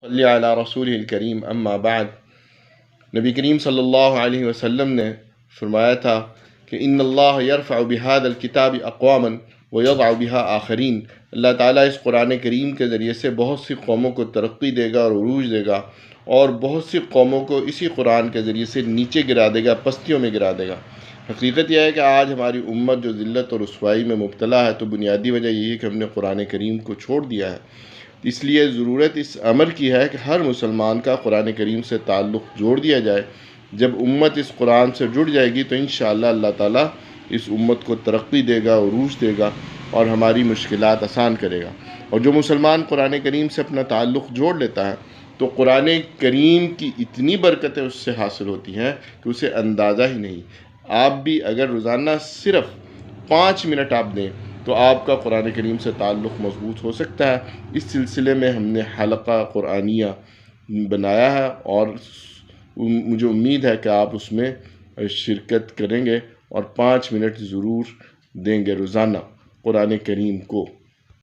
صلی علی رسول الکریم اما بعد، نبی کریم صلی اللہ علیہ وسلم نے فرمایا تھا کہ ان اللہ یرفع بهذا الکتاب اقواما ویضع بها آخرین۔ اللہ تعالیٰ اس قرآن کریم کے ذریعے سے بہت سی قوموں کو ترقی دے گا اور عروج دے گا، اور بہت سی قوموں کو اسی قرآن کے ذریعے سے نیچے گرا دے گا، پستیوں میں گرا دے گا۔ حقیقت یہ ہے کہ آج ہماری امت جو ذلت اور رسوائی میں مبتلا ہے، تو بنیادی وجہ یہی ہے کہ ہم نے قرآن کریم کو چھوڑ دیا ہے۔ اس لیے ضرورت اس امر کی ہے کہ ہر مسلمان کا قرآن کریم سے تعلق جوڑ دیا جائے۔ جب امت اس قرآن سے جڑ جائے گی تو انشاءاللہ اللہ تعالیٰ اس امت کو ترقی دے گا، عروج دے گا اور ہماری مشکلات آسان کرے گا۔ اور جو مسلمان قرآن کریم سے اپنا تعلق جوڑ لیتا ہے تو قرآن کریم کی اتنی برکتیں اس سے حاصل ہوتی ہیں کہ اسے اندازہ ہی نہیں۔ آپ بھی اگر روزانہ صرف 5 منٹ آپ دیں تو آپ کا قرآن کریم سے تعلق مضبوط ہو سکتا ہے۔ اس سلسلے میں ہم نے حلقہ قرآنیہ بنایا ہے اور مجھے امید ہے کہ آپ اس میں شرکت کریں گے اور 5 منٹ ضرور دیں گے روزانہ قرآن کریم کو۔